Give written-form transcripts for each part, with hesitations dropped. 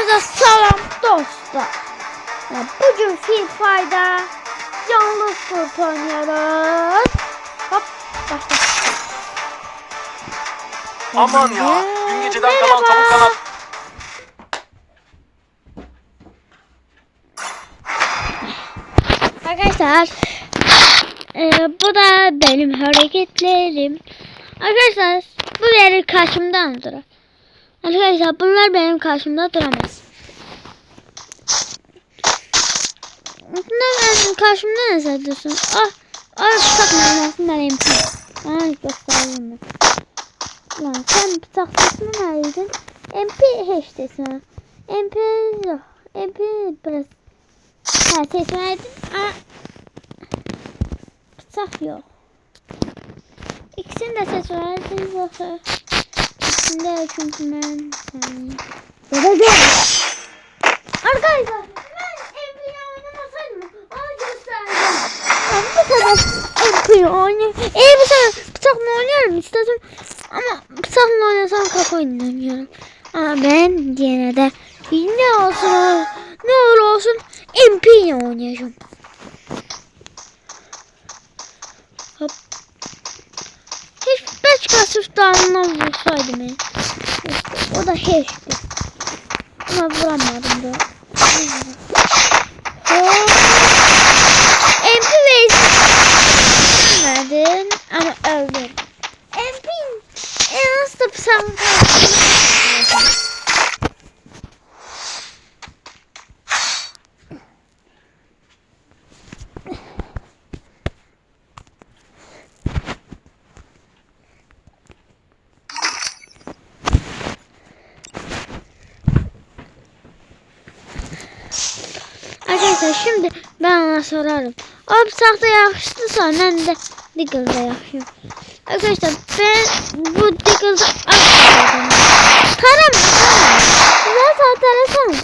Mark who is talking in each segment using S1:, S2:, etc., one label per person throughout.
S1: Hepinize selam dostlar. Bugün Free Fire'da yalnız kurt oynuyoruz. Hop başla.
S2: Aman ya, dün geceden kalan tavuk kanat.
S1: Arkadaşlar bu da benim hareketlerim. Arkadaşlar bu benim karşımdan durur. Arkadaşlar bunlar benim karşımda duramaz. Bunlar benim karşımda ne dursun? Bıçak manasını vereyim. Göstereyim ben. Lan sen bıçak sesini nereydin? MP hashtag'sin. MP yok. MP biraz. Ha ses verdin. Bıçak yok. İkisini de ses verdin yoksa. İkisinde çünkü ben. Arkadaşlar ben MP'yi oynamasaydım onu göstereceğim. Ben bu kadar MP'yi oynayayım. Bu sefer bıçakla oynuyorum istedim. Ama bıçakla oynasam kafa oynamıyorum. Ama ben yine de ne olsun ne olur olsun MP'yi oynayacağım. Hop. Hiç başka sırtlarından vursaydım ya. O da hiçti. Ama vuramadım da. MP verdin ama öldüm. MP nasıl da pısam Arkadaşlar şimdi ben ona sorarım. O bıçakta yakıştıysa ben de Diggle'da yakıyorum. Arkadaşlar ben bu Diggle'da açıyorum. Tarama. Zaten tarasana.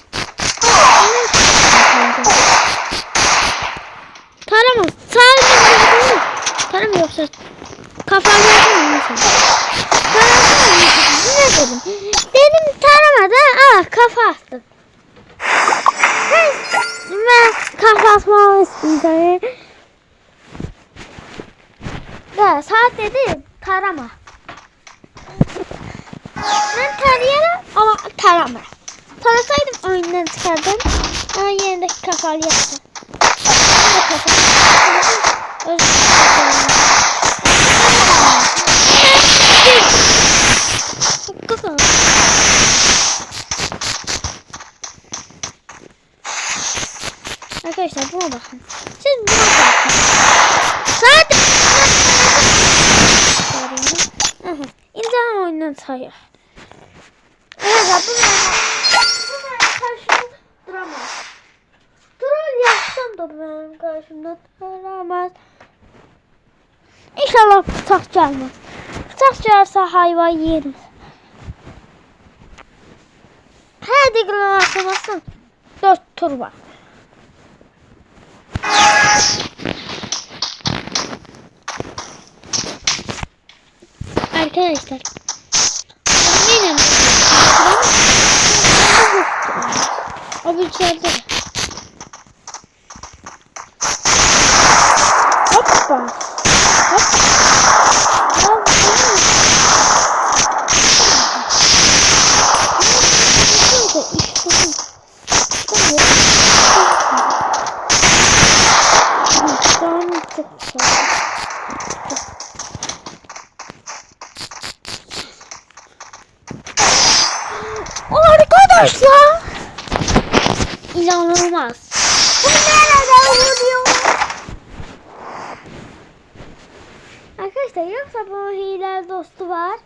S1: Tarama. Tarama yoksa kafamı yapamam. Ne dedim? Dedim taramadan kafa attım. Ben kafa atmamı istiyorum. Ya saat dedi tarama. Ben tarayarım ama tarama. Tarasaydım oyundan çıkardım. Ama yerindeki kafalı yaptım. Arkadaşlar buna bakın. Siz buna bakın. Zaten İnsan oyundan sayıyor. Evet bunlar karşımda duramaz. Troll yapsam da benim karşımda duramaz. İnşallah bıçak gelmez. Bıçak gelirse hayvan yeriz. Hadi gülüyorsun. 4 tur var. Arkadaşlar yine o bir içeride. Hoppa. Arkadaşlar inanılmaz. Bu nereden vuruyor? Arkadaşlar yoksa bu hile dostu var.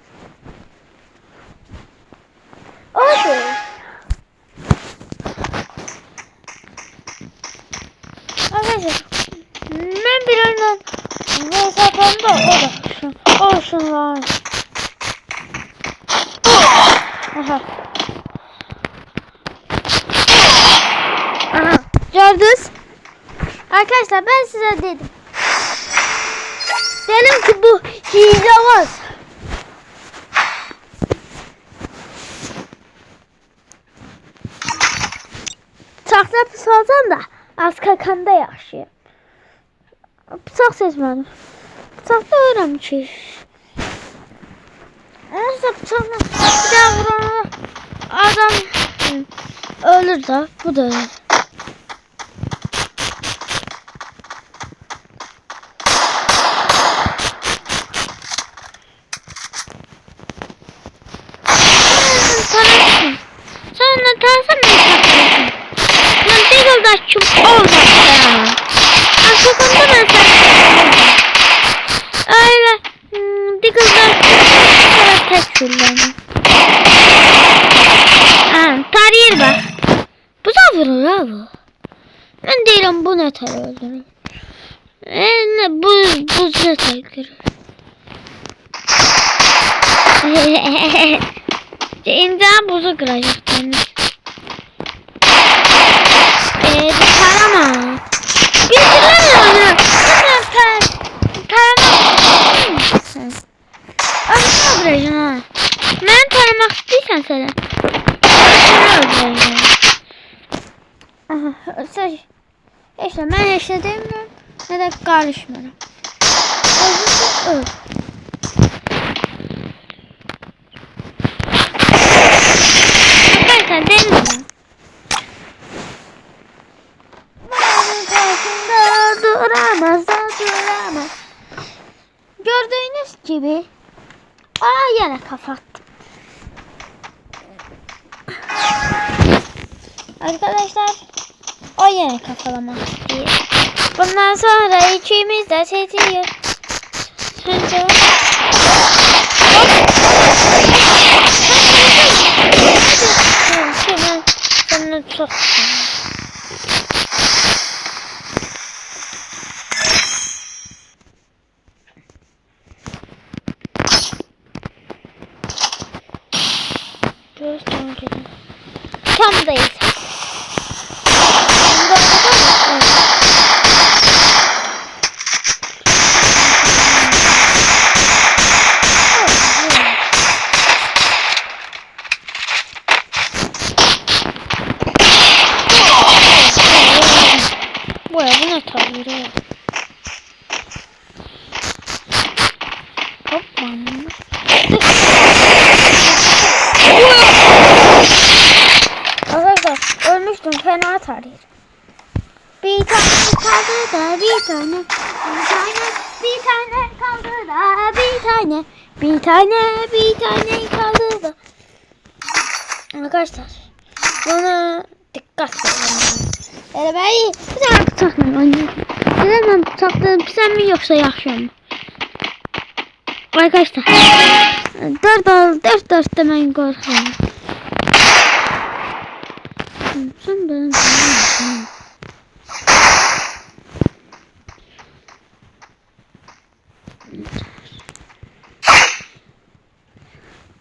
S1: Oldu. Arkadaşlar ben bir yandan hesabımda olsun var. Aha. Gördünüz. Arkadaşlar ben size dedim. Dedim ki bu hile var. Bıçaqda pis olsam da az kakanda yaxşıyım. Bıçaq seçmədim. Bıçaqda ölürəm ki. Onsa bıçaqla bir daha vuran adam ölür da. Bu da ölür. Sonra tarzan mı yapacaksın? Ben Deagle'da kim olacağım? Aslında ben sana öyle Deagle'da tek kullanım. Tarih bak. Bu da vurur ha bu. Ben değilim bu ne tarih öldürür. Bu ne tarih öldürür. İmza buzu kıracaklarmış. Tarama. Bitiremiyorum. Tarama. Aslında kıracağım ha. Ben taramak istiyorsan söyle. Aha, işte ben işte demiyorum. Ne de karışmıyorum. Öl. Arkadaşlar deniyorum. Duramaz. Gördüğünüz gibi yine kapattım. Arkadaşlar o yine kafalamak istiyor. Bundan sonra ikimiz de seçiyor. Sence ben çok tam da yeter. Bu ne tabii. Hoppa. Arkadaşlar ölmüştüm fena tarih. Bir tane kaldı da bir tane kaldı da bir tane kaldı da. Arkadaşlar buna dikkat edin. Ben bir tane bıçakla oynuyorum. Neden bıçakla pisen mi yoksa yaxşı mı? Arkadaşlar 4 demeyin korkuyorum. Sen benim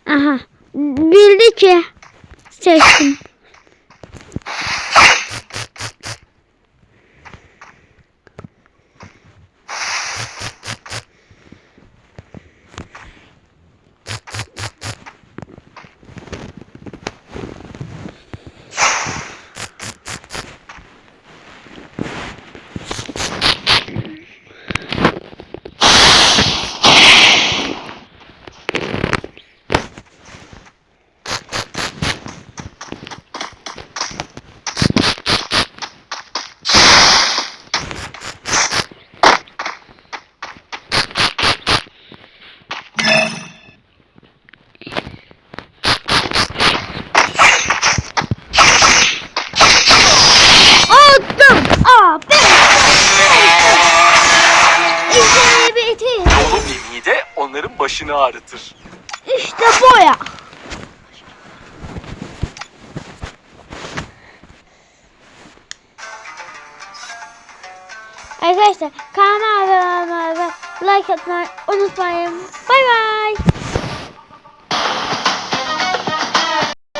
S1: aha bildi ki seçtim.
S2: Dolu bir mide onların başını ağrıtır.
S1: İşte bu ya. Arkadaşlar kanalıma abone olmayı ve like atmayı unutmayın. Bay bay.